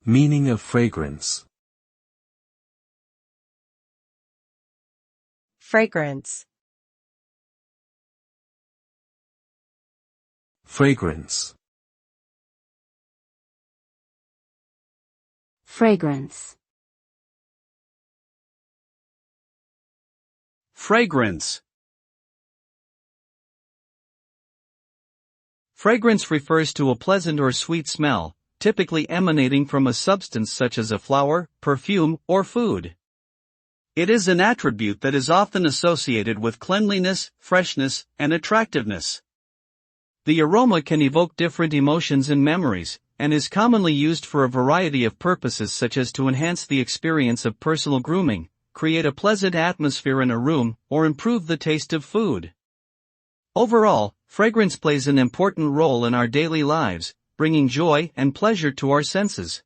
Meaning of fragrance. Fragrance. Fragrance. Fragrance. Fragrance. Fragrance refers to a pleasant or sweet smell, typically emanating from a substance such as a flower, perfume, or food. It is an attribute that is often associated with cleanliness, freshness, and attractiveness. The aroma can evoke different emotions and memories, and is commonly used for a variety of purposes such as to enhance the experience of personal grooming, create a pleasant atmosphere in a room, or improve the taste of food. Overall, fragrance plays an important role in our daily lives, bringing joy and pleasure to our senses.